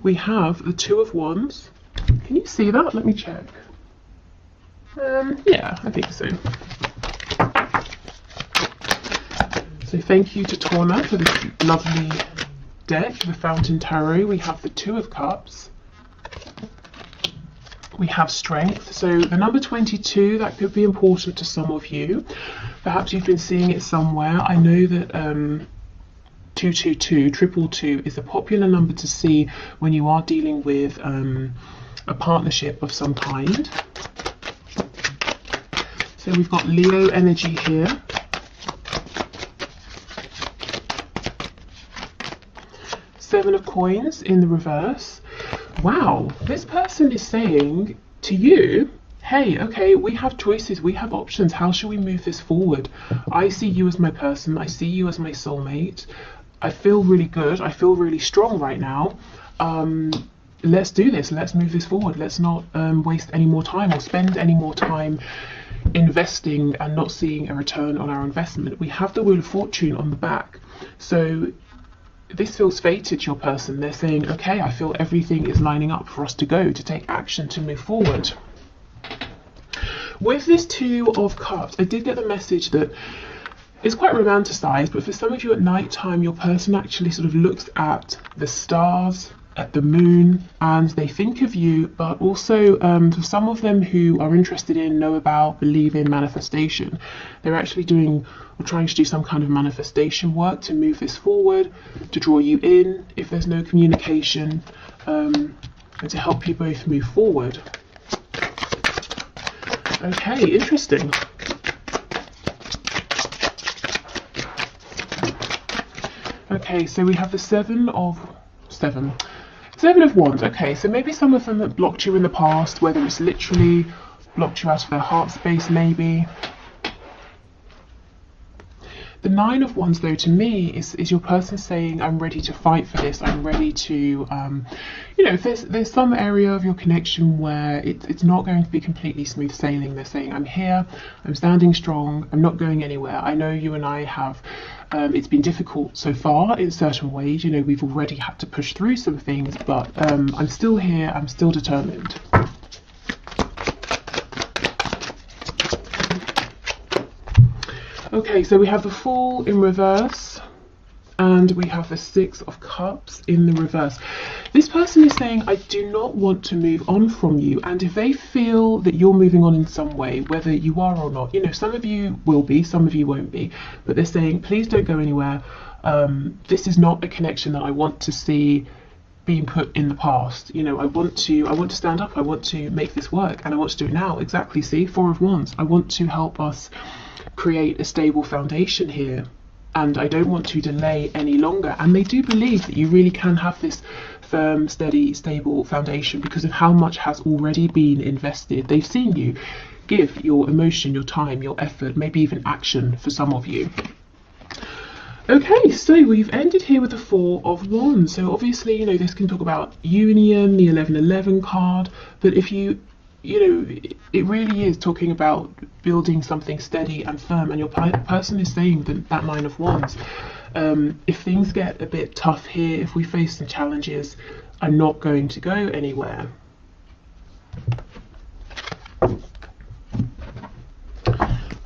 we have the Two of Wands. Can you see that? Let me check. Yeah, I think so. So thank you to Torna for this lovely deck, the Fountain Tarot. We have the Two of Cups. We have Strength. So the number 22, that could be important to some of you. Perhaps you've been seeing it somewhere. I know that 222, 222 is a popular number to see when you are dealing with a partnership of some kind. So we've got Leo energy here. Seven of Coins in the reverse. Wow, this person is saying to you, hey, okay, we have choices, we have options. How shall we move this forward? I see you as my person. I see you as my soulmate. I feel really good. I feel really strong right now. Let's do this. Let's move this forward. Let's not waste any more time or spend any more time investing and not seeing a return on our investment. We have the Wheel of Fortune on the back. So this feels fated to your person. They're saying, okay, I feel everything is lining up for us to go, to take action, to move forward. With this Two of Cups, I did get the message that it's quite romanticized, but for some of you at night time, your person actually sort of looks at the stars, at the moon, and they think of you. But also for some of them who are interested in, know about, believe in manifestation, they're actually doing or trying to do some kind of manifestation work to move this forward, to draw you in if there's no communication, and to help you both move forward. Okay, interesting. Okay, so we have the Seven of Wands. Okay, so maybe some of them that blocked you in the past, whether it's literally blocked you out of their heart space, maybe. The Nine of Wands, though, to me is your person saying, I'm ready to fight for this. I'm ready to, you know, if there's some area of your connection where it's not going to be completely smooth sailing. They're saying, I'm here, I'm standing strong, I'm not going anywhere. I know you and I have, it's been difficult so far in certain ways. You know, we've already had to push through some things, but I'm still here, I'm still determined. Okay, so we have the Fool in reverse and we have the Six of Cups in the reverse. This person is saying, I do not want to move on from you. And if they feel that you're moving on in some way, whether you are or not, you know, some of you will be, some of you won't be, but they're saying, please don't go anywhere. This is not a connection that I want to see being put in the past. You know, I want to stand up, I want to make this work, and I want to do it now. Exactly, see, Four of Wands. I want to help us create a stable foundation here, and I don't want to delay any longer. And they do believe that you really can have this firm, steady, stable foundation because of how much has already been invested. They've seen you give your emotion, your time, your effort, maybe even action for some of you. Okay, so we've ended here with the Four of Wands. So obviously, you know, this can talk about union, the 1111 card, but if you know, it really is talking about building something steady and firm, and your person is saying that Nine of Wands. If things get a bit tough here, if we face some challenges, I'm not going to go anywhere.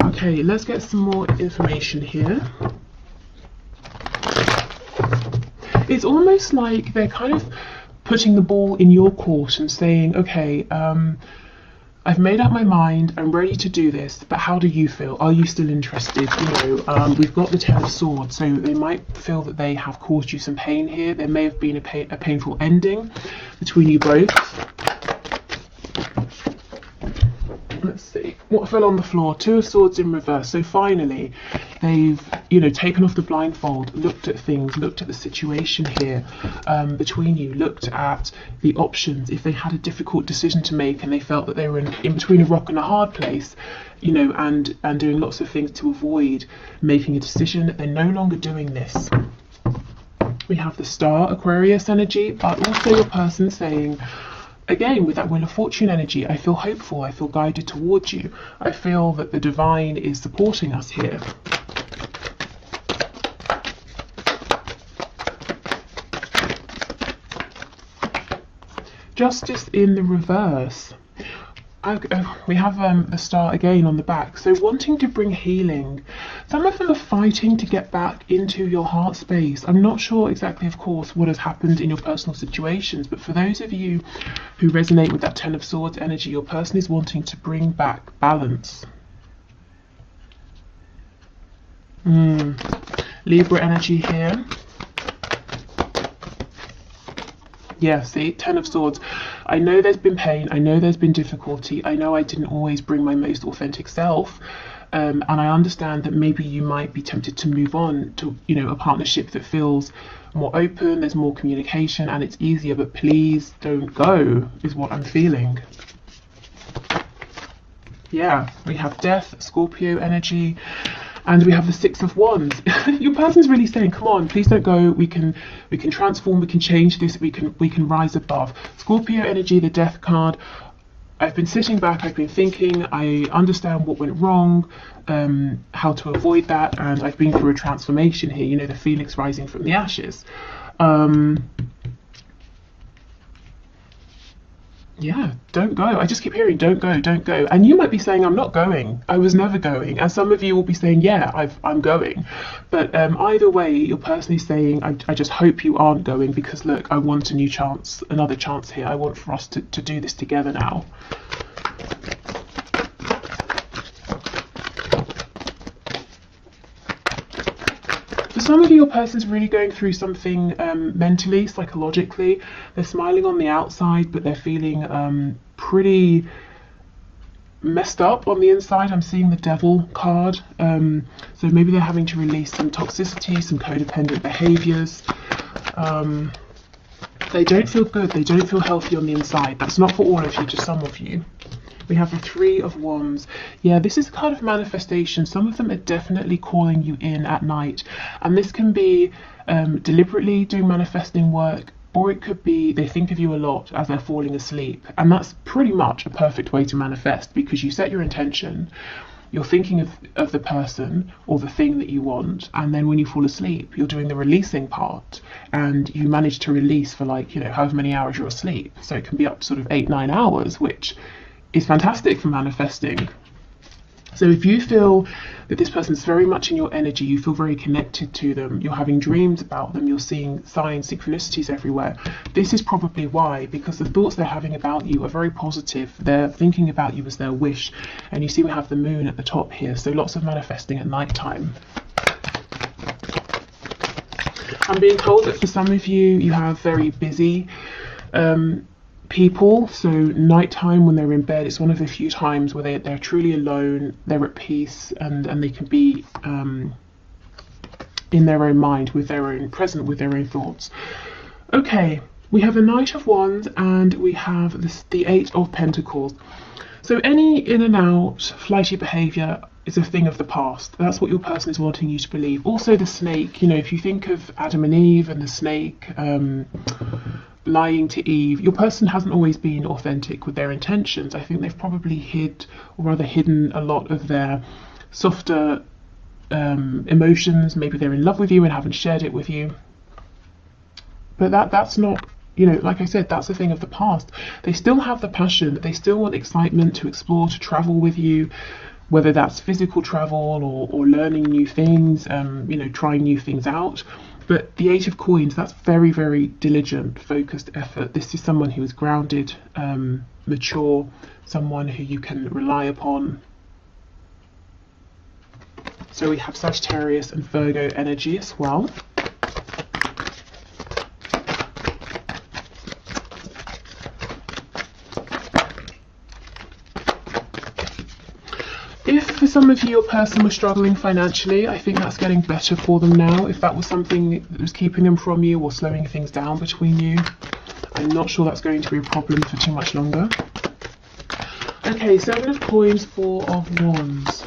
Okay, let's get some more information here. It's almost like they're kind of putting the ball in your court and saying, okay, I've made up my mind, I'm ready to do this, but how do you feel? Are you still interested? You know, we've got the Ten of Swords, so they might feel that they have caused you some pain here. There may have been a painful ending between you both. Let's see, what fell on the floor? Two of Swords in reverse. So finally, they've, you know, taken off the blindfold, looked at things, looked at the situation here between you, looked at the options. If they had a difficult decision to make and they felt that they were in between a rock and a hard place, you know, and doing lots of things to avoid making a decision, they're no longer doing this. We have the Star, Aquarius energy, but also your person saying, again, with that Wheel of Fortune energy, I feel hopeful, I feel guided towards you. I feel that the divine is supporting us here. Justice in the reverse. We have the star again on the back. So wanting to bring healing. Some of them are fighting to get back into your heart space. I'm not sure exactly, of course, what has happened in your personal situations, but for those of you who resonate with that Ten of Swords energy, your person is wanting to bring back balance. Libra energy here. Yeah, see, Ten of Swords. I know there's been pain. I know there's been difficulty. I know I didn't always bring my most authentic self. And I understand that maybe you might be tempted to move on to, you know, a partnership that feels more open, there's more communication, and it's easier. But please don't go, is what I'm feeling. Yeah, we have Death, Scorpio energy. And we have the Six of Wands. Your person's really saying, come on, please don't go. We can transform, we can change this, we can rise above. Scorpio energy, the Death card. I've been sitting back, I've been thinking, I understand what went wrong, how to avoid that, and I've been through a transformation here, you know, the phoenix rising from the ashes. Yeah, don't go. I just keep hearing, don't go, don't go. And you might be saying, I'm not going. I was never going. And some of you will be saying, yeah, I'm going. But either way, your person is saying, I just hope you aren't going, because look, I want a new chance, another chance here. I want for us to do this together now. For some of you, your person's really going through something mentally, psychologically. They're smiling on the outside, but they're feeling pretty messed up on the inside. I'm seeing the Devil card. So maybe they're having to release some toxicity, some codependent behaviors. They don't feel good. They don't feel healthy on the inside. That's not for all of you, just some of you. We have the Three of Wands. Yeah, this is a kind of manifestation. Some of them are definitely calling you in at night. And this can be deliberately doing manifesting work, or it could be they think of you a lot as they're falling asleep. And that's pretty much a perfect way to manifest, because you set your intention, you're thinking of the person or the thing that you want, and then when you fall asleep, you're doing the releasing part, and you manage to release for, like, you know, however many hours you're asleep. So it can be up to sort of 8-9 hours, which is fantastic for manifesting. So if you feel that this person's very much in your energy, you feel very connected to them, you're having dreams about them, you're seeing signs, synchronicities everywhere, this is probably why, because the thoughts they're having about you are very positive. They're thinking about you as their wish, and you see we have the moon at the top here, so lots of manifesting at night time. I'm being told that for some of you, you have very busy people, so nighttime when they're in bed, it's one of the few times where they're truly alone, they're at peace, and they can be in their own mind, present with their own thoughts. Okay, we have a Knight of Wands, and we have the Eight of Pentacles. So any in and out flighty behavior is a thing of the past. That's what your person is wanting you to believe. Also the snake, you know, if you think of Adam and Eve and the snake lying to Eve, your person hasn't always been authentic with their intentions. I think they've probably hidden a lot of their softer emotions. Maybe they're in love with you and haven't shared it with you. But that's not, you know, like I said, that's a thing of the past. They still have the passion, they still want excitement to explore, to travel with you, whether that's physical travel or learning new things, you know, trying new things out. But the Eight of Coins, that's very, very diligent, focused effort. This is someone who is grounded, mature, someone who you can rely upon. So we have Sagittarius and Virgo energy as well. If for some of you your person was struggling financially, I think that's getting better for them now. If that was something that was keeping them from you or slowing things down between you, I'm not sure that's going to be a problem for too much longer. Okay, Seven of Coins, Four of Wands.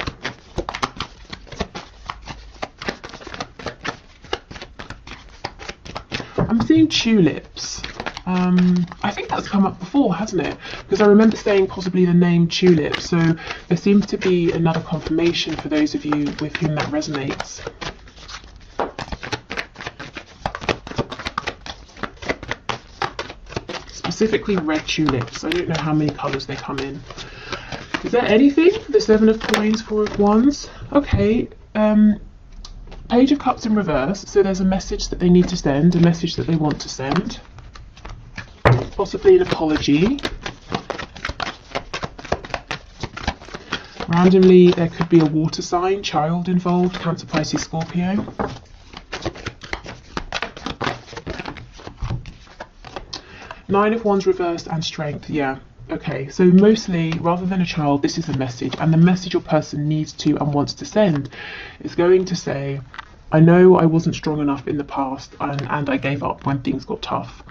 I'm seeing tulips. I think that's come up before, hasn't it? Because I remember saying possibly the name tulip, so there seems to be another confirmation for those of you with whom that resonates. specifically red tulips. I don't know how many colours they come in. Is there anything? The Seven of Coins, Four of Wands. Okay. Page of Cups in reverse. So there's a message that they need to send, a message that they want to send. Possibly an apology. Randomly, there could be a water sign, child involved, Cancer, Pisces, Scorpio. Nine of Wands reversed and Strength, yeah. Okay, so mostly, rather than a child, this is a message. And the message your person needs to and wants to send is going to say, I know I wasn't strong enough in the past and I gave up when things got tough.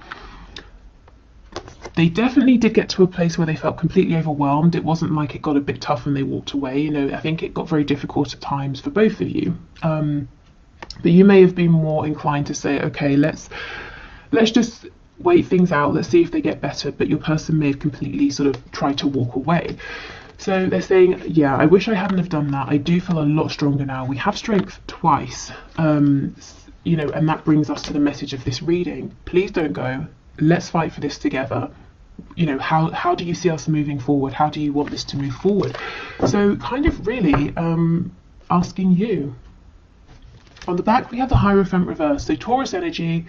They definitely did get to a place where they felt completely overwhelmed. It wasn't like it got a bit tough and they walked away. You know, I think it got very difficult at times for both of you. But you may have been more inclined to say, okay, let's just wait things out. Let's see if they get better. But your person may have completely sort of tried to walk away. So they're saying, yeah, I wish I hadn't have done that. I do feel a lot stronger now. We have Strength twice, you know, and that brings us to the message of this reading. Please don't go. Let's fight for this together. You know, how do you see us moving forward? How do you want this to move forward? So kind of really asking you. On the back we have the Hierophant reverse, so Taurus energy,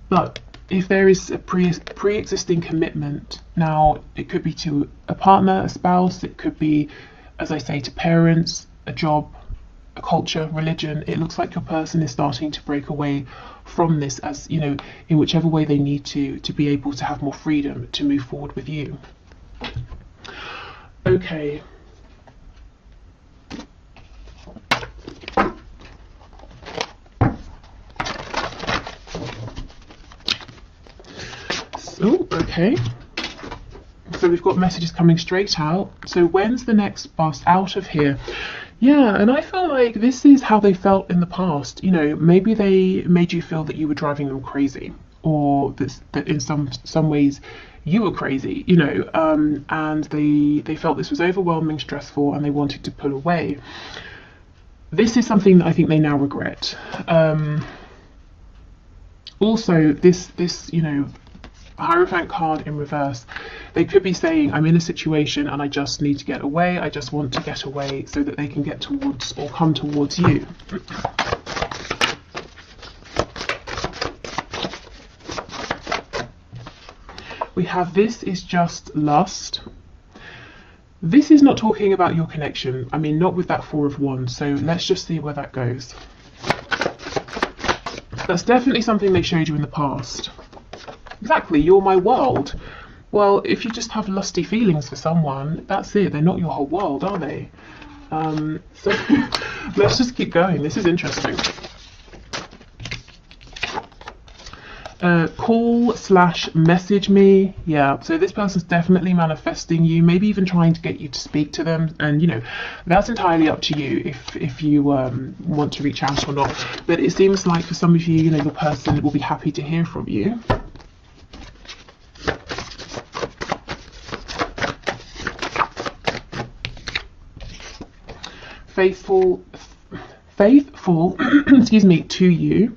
but if there is a pre-existing commitment, now it could be to a partner, a spouse, it could be, as I say, to parents, a job, a culture, religion. It looks like your person is starting to break away from this, as you know, in whichever way they need to be able to have more freedom to move forward with you. Okay. So, okay. So we've got messages coming straight out. So when's the next bus out of here? Yeah, and I feel like this is how they felt in the past. You know, maybe they made you feel that you were driving them crazy, or that in some ways you were crazy, you know, and they felt this was overwhelming, stressful, and they wanted to pull away. This is something that I think they now regret. Also, this you know, Hierophant card in reverse, they could be saying, I'm in a situation and I just need to get away. I just want to get away so that they can get towards or come towards you. We have this is just lust. This is not talking about your connection. I mean, not with that Four of Wands. So let's just see where that goes. That's definitely something they showed you in the past. Exactly, you're my world. Well, if you just have lusty feelings for someone, that's it. They're not your whole world, are they? So let's just keep going. This is interesting. Call/message me. Yeah, so this person's definitely manifesting you, maybe even trying to get you to speak to them. And, you know, that's entirely up to you if you want to reach out or not. But it seems like for some of you, you know, your person will be happy to hear from you. Faithful excuse me, to you.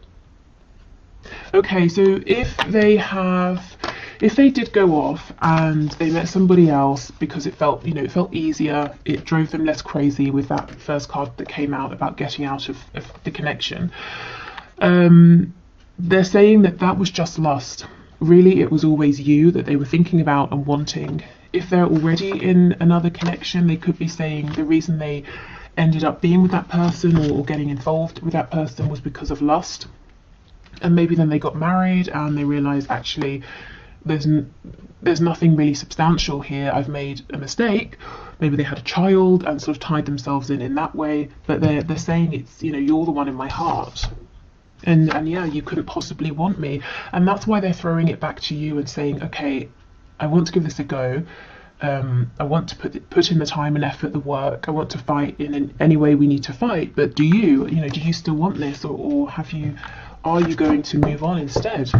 Okay, so if they did go off and they met somebody else because it felt, you know, it felt easier, it drove them less crazy with that first card that came out about getting out of the connection, they're saying that was just lust. Really, it was always you that they were thinking about and wanting. If they're already in another connection, they could be saying the reason they ended up being with that person or getting involved with that person was because of lust. And maybe then they got married and they realized, actually, there's nothing really substantial here. I've made a mistake. Maybe they had a child and sort of tied themselves in that way. But they're saying it's, you know, you're the one in my heart. And yeah, you couldn't possibly want me. And that's why they're throwing it back to you and saying, okay, I want to give this a go. I want to put in the time and effort, the work. I want to fight in any way we need to fight. But do you still want this, or are you going to move on instead?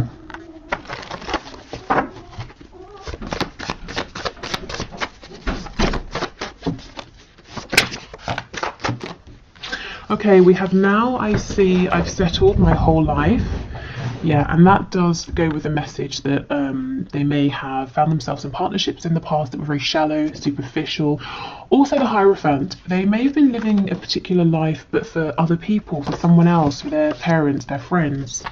Okay, we have now, I see I've settled my whole life. Yeah, and that does go with the message that they may have found themselves in partnerships in the past that were very shallow, superficial. Also, the Hierophant, they may have been living a particular life, but for other people, for someone else, for their parents, their friends.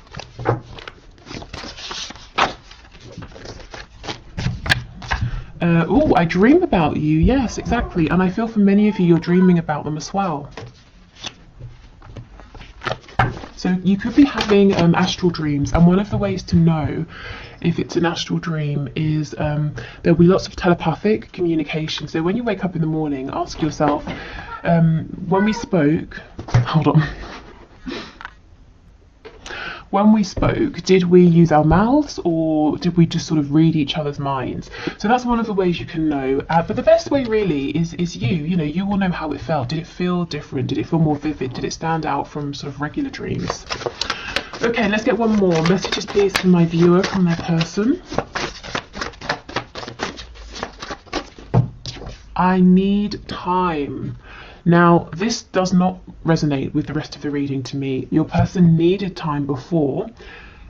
Oh, I dream about you. Yes, exactly. And I feel for many of you, you're dreaming about them as well. So you could be having astral dreams, and one of the ways to know if it's an astral dream is there'll be lots of telepathic communication. So when you wake up in the morning, ask yourself, when we spoke, hold on. When we spoke, did we use our mouths or did we just sort of read each other's minds? So that's one of the ways you can know. But the best way really is you know, you will know how it felt. Did it feel different? Did it feel more vivid? Did it stand out from sort of regular dreams? Okay, let's get one more. Messages please from my viewer, from their person. I need time. Now, this does not resonate with the rest of the reading to me. Your person needed time before.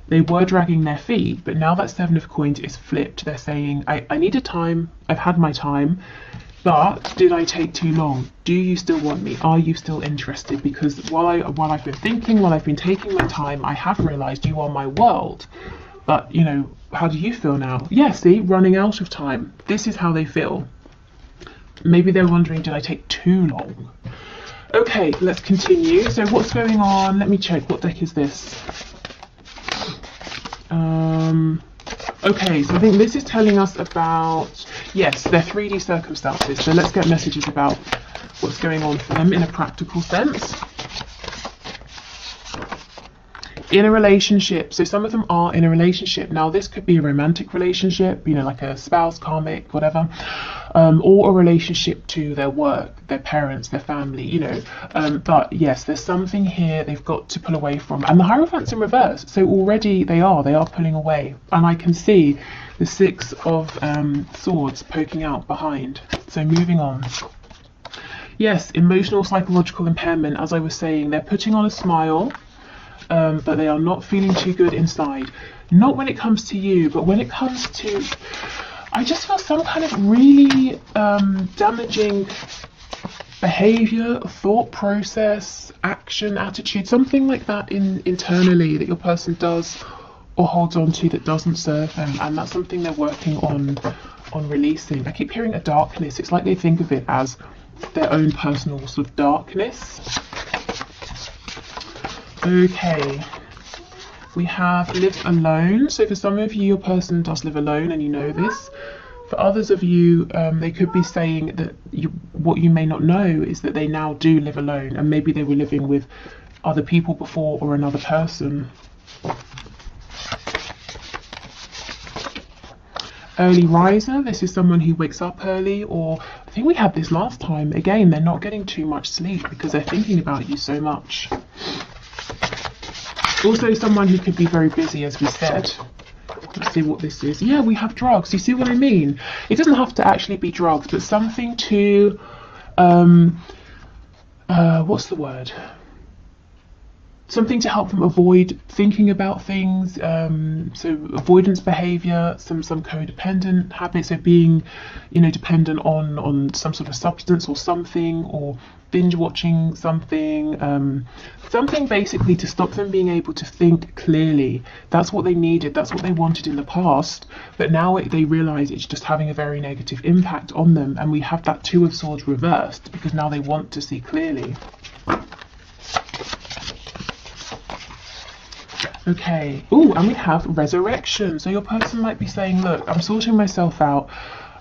They were dragging their feet, but now that Seven of Coins is flipped, they're saying, I needed time, I've had my time, but did I take too long? Do you still want me? Are you still interested? Because while I've been thinking, while I've been taking my time, I have realised you are my world. But, you know, how do you feel now? Yeah, see, running out of time. This is how they feel. Maybe they're wondering, did I take too long? Okay, let's continue. So what's going on? Let me check. What deck is this? Okay, so I think this is telling us about, yes, their 3D circumstances. So let's get messages about what's going on for them in a practical sense. In a relationship, so some of them are in a relationship. Now this could be a romantic relationship, you know, like a spouse, karmic, whatever, or a relationship to their work, their parents, their family, you know, but yes, there's something here they've got to pull away from. And the Hierophant's in reverse, so already they are pulling away, and I can see the Six of Swords poking out behind. So moving on. Yes, emotional, psychological impairment, as I was saying, they're putting on a smile, but they are not feeling too good inside. Not when it comes to you, but when it comes to, I just feel some kind of really damaging behavior, thought process, action, attitude, something like that internally that your person does or holds on to that doesn't serve them, and that's something they're working on releasing. I keep hearing a darkness. It's like they think of it as their own personal sort of darkness. Okay, we have live alone. So for some of you, your person does live alone and you know this. For others of you, they could be saying that what you may not know is that they now do live alone, and maybe they were living with other people before or another person. Early riser, this is someone who wakes up early, or I think we had this last time. Again, they're not getting too much sleep because they're thinking about you so much. Also someone who could be very busy, as we said. Let's see what this is. Yeah, we have drugs. You see what I mean? It doesn't have to actually be drugs, but something to, what's the word? Something to help them avoid thinking about things. So avoidance behavior, some codependent habits of being, you know, dependent on some sort of substance or something, or binge watching something, something basically to stop them being able to think clearly. That's what they needed. That's what they wanted in the past. But now they realize it's just having a very negative impact on them. And we have that Two of Swords reversed because now they want to see clearly. Okay, oh, and we have resurrection. So your person might be saying, look, I'm sorting myself out.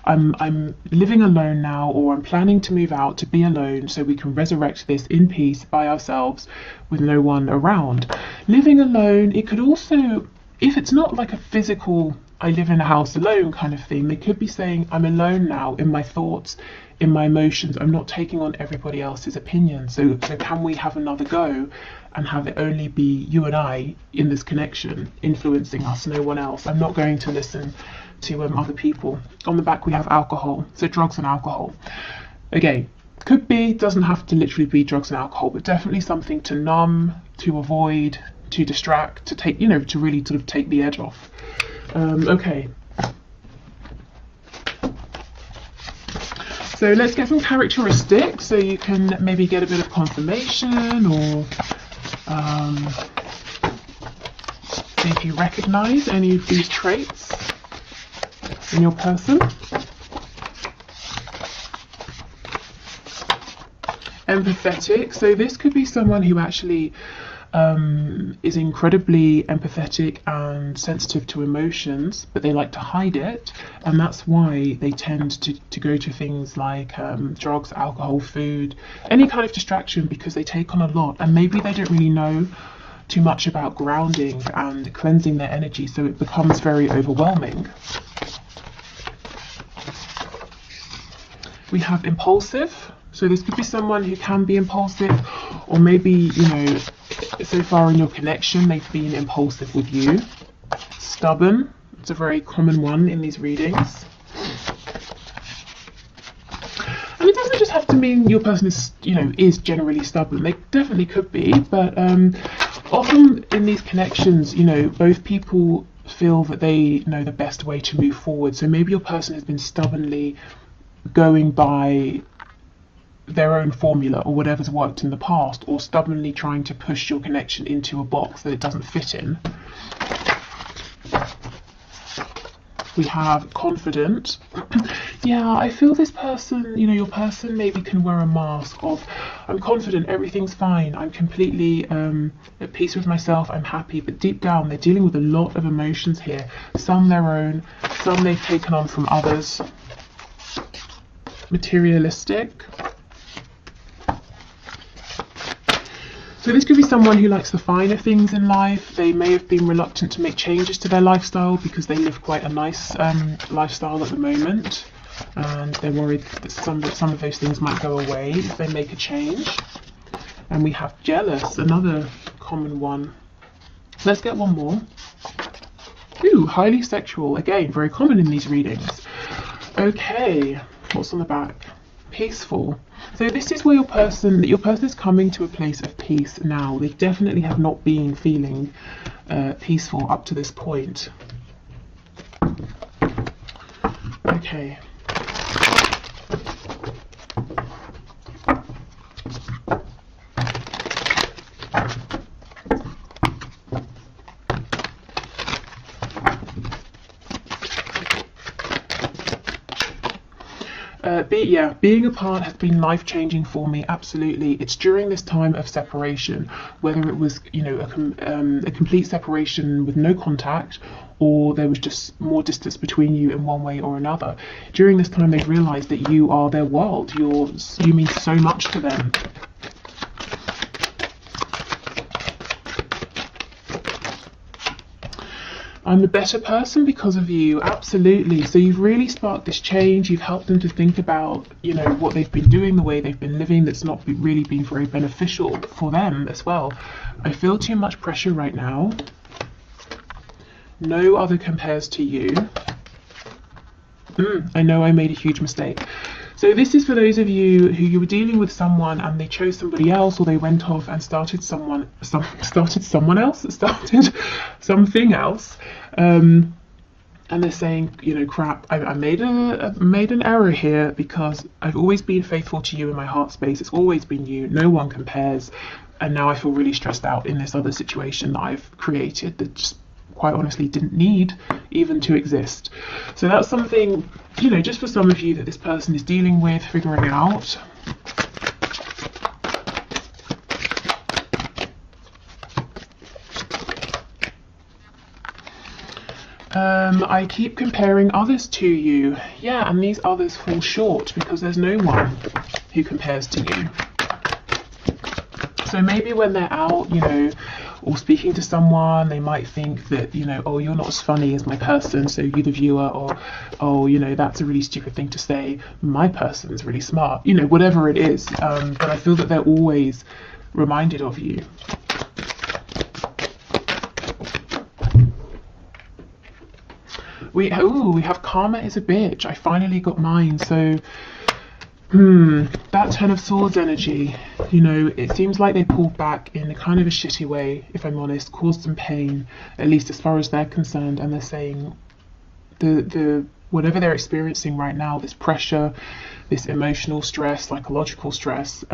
I'm living alone now, or I'm planning to move out to be alone so we can resurrect this in peace by ourselves with no one around. Living alone, it could also, if it's not like a physical, I live in a house alone kind of thing, they could be saying, I'm alone now in my thoughts, in my emotions. I'm not taking on everybody else's opinion. So can we have another go and have it only be you and I in this connection, influencing us, no one else? I'm not going to listen to other people. On the back we have alcohol, so drugs and alcohol. Again, could be, doesn't have to literally be drugs and alcohol, but definitely something to numb, to avoid, to distract, to take, you know, to really sort of take the edge off. Okay. So let's get some characteristics so you can maybe get a bit of confirmation, or see if you recognize any of these traits in your person. Empathetic. So this could be someone who actually is incredibly empathetic and sensitive to emotions, but they like to hide it, and that's why they tend to go to things like drugs, alcohol, food, any kind of distraction, because they take on a lot, and maybe they don't really know too much about grounding and cleansing their energy, so it becomes very overwhelming. We have impulsive. So this could be someone who can be impulsive, or maybe, you know, so far in your connection they've been impulsive with you. Stubborn. It's a very common one in these readings. And it doesn't just have to mean your person is, you know, is generally stubborn. They definitely could be, but often in these connections, you know, both people feel that they know the best way to move forward. So maybe your person has been stubbornly going by their own formula or whatever's worked in the past, or stubbornly trying to push your connection into a box that it doesn't fit in. We have confident. Yeah, I feel this person, you know, your person maybe can wear a mask of, I'm confident, everything's fine, I'm completely at peace with myself, I'm happy, but deep down they're dealing with a lot of emotions here, some their own, some they've taken on from others. Materialistic. So this could be someone who likes the finer things in life. They may have been reluctant to make changes to their lifestyle because they live quite a nice lifestyle at the moment, and they're worried that some of those things might go away if they make a change. And we have jealous, another common one. Let's get one more. Ooh, highly sexual, again, very common in these readings. Okay, what's on the back? Peaceful. So this is where your person is coming to a place of peace now. They definitely have not been feeling peaceful up to this point. Okay. Being apart has been life-changing for me, absolutely. It's during this time of separation, whether it was, you know, a complete separation with no contact, or there was just more distance between you in one way or another. During this time they've realised that you are their world, you mean so much to them. I'm a better person because of you, absolutely. So you've really sparked this change. You've helped them to think about, you know, what they've been doing, the way they've been living, that's not really been very beneficial for them as well. I feel too much pressure right now. No other compares to you. I know I made a huge mistake. So this is for those of you who you were dealing with someone and they chose somebody else, or they went off and started something else, and they're saying, you know, crap, I made an error here, because I've always been faithful to you in my heart space. It's always been you. No one compares, and now I feel really stressed out in this other situation that I've created that just quite honestly didn't need even to exist. So that's something, you know, just for some of you that this person is dealing with, figuring out. I keep comparing others to you. Yeah, and these others fall short because there's no one who compares to you. So maybe when they're out, you know, or speaking to someone, they might think that, you know, oh, you're not as funny as my person, so you the viewer, or, oh, you know, that's a really stupid thing to say, my person's really smart, you know, whatever it is. But I feel that they're always reminded of you. We have karma is a bitch. I finally got mine. So That Ten of Swords energy, you know, it seems like they pulled back in a kind of a shitty way, if I'm honest, caused some pain, at least as far as they're concerned, and they're saying the whatever they're experiencing right now, this pressure, this emotional stress, psychological stress,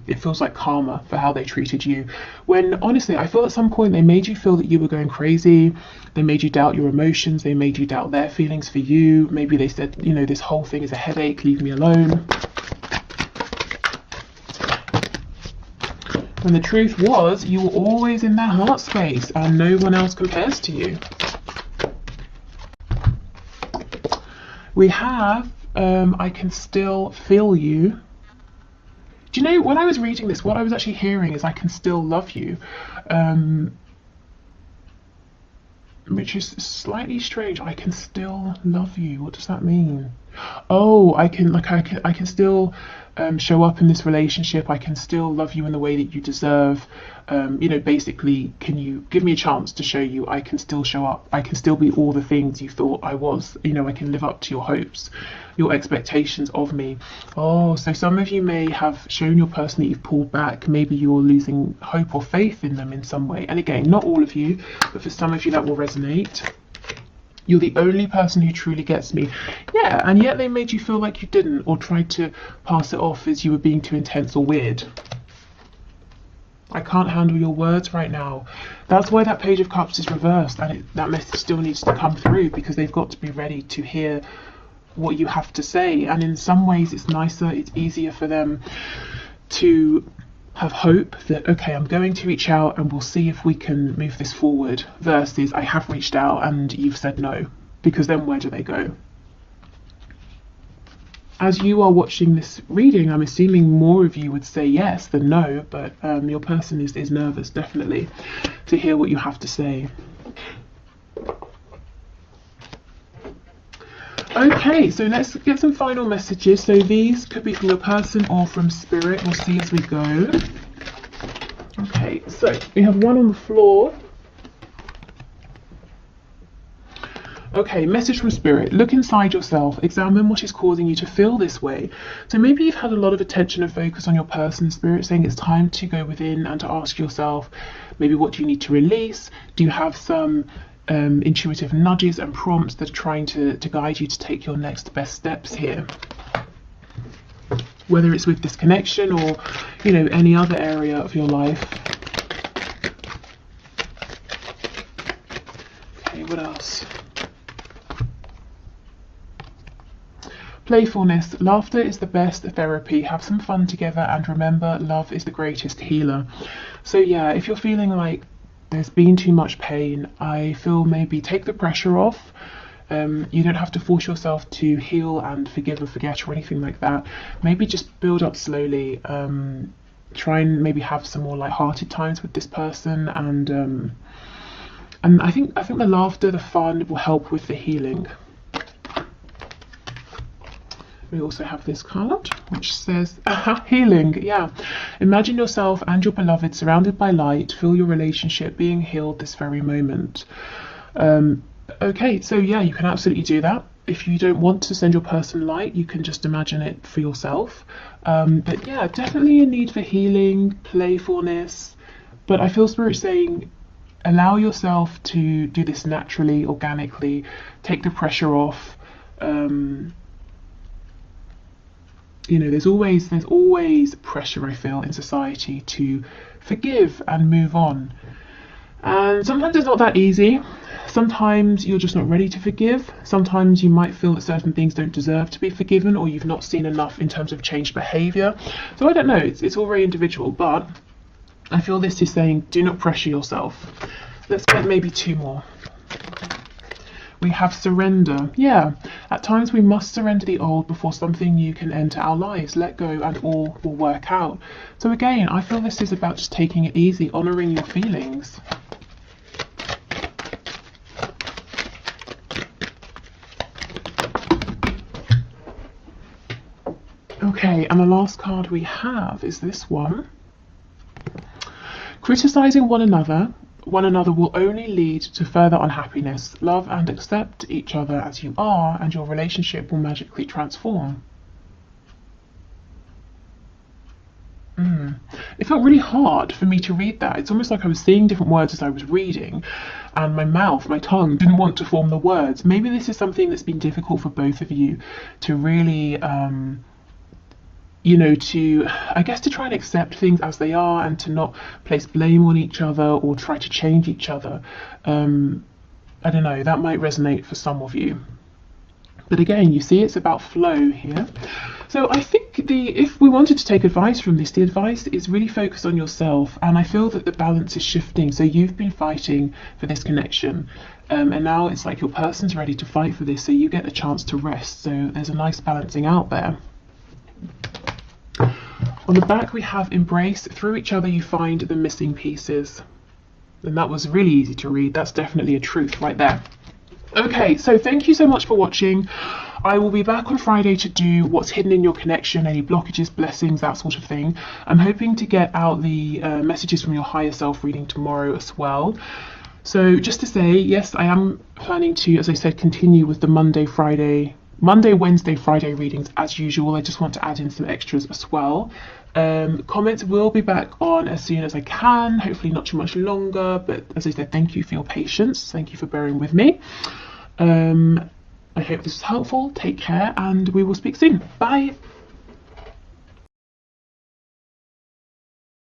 it feels like karma for how they treated you. When honestly, I feel at some point they made you feel that you were going crazy, they made you doubt your emotions, they made you doubt their feelings for you. Maybe they said, you know, this whole thing is a headache, leave me alone. When the truth was, you were always in their heart space and no one else compares to you. We have, I can still feel you. Do you know, when I was reading this, what I was actually hearing is I can still love you, which is slightly strange. I can still love you. What does that mean? Oh, I can still show up in this relationship. I can still love you in the way that you deserve. You know, basically, can you give me a chance to show you I can still show up? I can still be all the things you thought I was. You know, I can live up to your hopes, your expectations of me. Oh, so some of you may have shown your person that you've pulled back. Maybe you're losing hope or faith in them in some way. And again, not all of you, but for some of you that will resonate. You're the only person who truly gets me. Yeah, and yet they made you feel like you didn't, or tried to pass it off as you were being too intense or weird. I can't handle your words right now. That's why that Page of Cups is reversed, and that message still needs to come through, because they've got to be ready to hear what you have to say. And in some ways it's nicer, it's easier for them to have hope that, okay, I'm going to reach out and we'll see if we can move this forward, versus I have reached out and you've said no, because then where do they go? As you are watching this reading, I'm assuming more of you would say yes than no, but your person is nervous, definitely, to hear what you have to say. Okay, so let's get some final messages. So these could be from your person or from spirit. We'll see as we go. Okay, so we have one on the floor. Okay, message from spirit. Look inside yourself. Examine what is causing you to feel this way. So maybe you've had a lot of attention and focus on your person. Spirit saying it's time to go within and to ask yourself, maybe what do you need to release? Do you have some intuitive nudges and prompts that are trying to guide you to take your next best steps here? Whether it's with this connection or, you know, any other area of your life. Okay, what else? Playfulness. Laughter is the best therapy. Have some fun together, and remember, love is the greatest healer. So yeah, if you're feeling like there's been too much pain, I feel maybe take the pressure off. You don't have to force yourself to heal and forgive or forget or anything like that. Maybe just build up slowly. Try and maybe have some more light-hearted times with this person, and I think the laughter, the fun will help with the healing. We also have this card which says healing. Yeah, imagine yourself and your beloved surrounded by light. Feel your relationship being healed this very moment. Okay, so yeah, you can absolutely do that. If you don't want to send your person light, you can just imagine it for yourself. But yeah, definitely a need for healing, playfulness. But I feel spirit saying, allow yourself to do this naturally, organically. Take the pressure off. You know, there's always pressure, I feel, in society to forgive and move on. And sometimes it's not that easy. Sometimes you're just not ready to forgive. Sometimes you might feel that certain things don't deserve to be forgiven, or you've not seen enough in terms of changed behaviour. So I don't know, it's all very individual, but I feel this is saying do not pressure yourself. Let's get maybe two more. We have surrender. Yeah, at times we must surrender the old before something new can enter our lives. Let go and all will work out. So again, I feel this is about just taking it easy, honouring your feelings. Okay, and the last card we have is this one. Criticising one another will only lead to further unhappiness. Love and accept each other as you are, and your relationship will magically transform. It felt really hard for me to read that. It's almost like I was seeing different words as I was reading, and my tongue didn't want to form the words. Maybe this is something that's been difficult for both of you to really, to try and accept things as they are and to not place blame on each other or try to change each other. I don't know, that might resonate for some of you. But again, you see, it's about flow here. So I think if we wanted to take advice from this, the advice is really focus on yourself. And I feel that the balance is shifting. So you've been fighting for this connection. And now it's like your person's ready to fight for this. So you get a chance to rest. So there's a nice balancing out there. On the back, we have embrace. Through each other, you find the missing pieces. And that was really easy to read. That's definitely a truth right there. Okay, so thank you so much for watching. I will be back on Friday to do what's hidden in your connection, any blockages, blessings, that sort of thing. I'm hoping to get out the messages from your higher self reading tomorrow as well. So just to say, yes, I am planning to, as I said, continue with the Monday, Wednesday, Friday readings as usual. I just want to add in some extras as well. Comments will be back on as soon as I can, hopefully not too much longer, but as I said, thank you for your patience, thank you for bearing with me. I hope this was helpful. Take care and we will speak soon. Bye.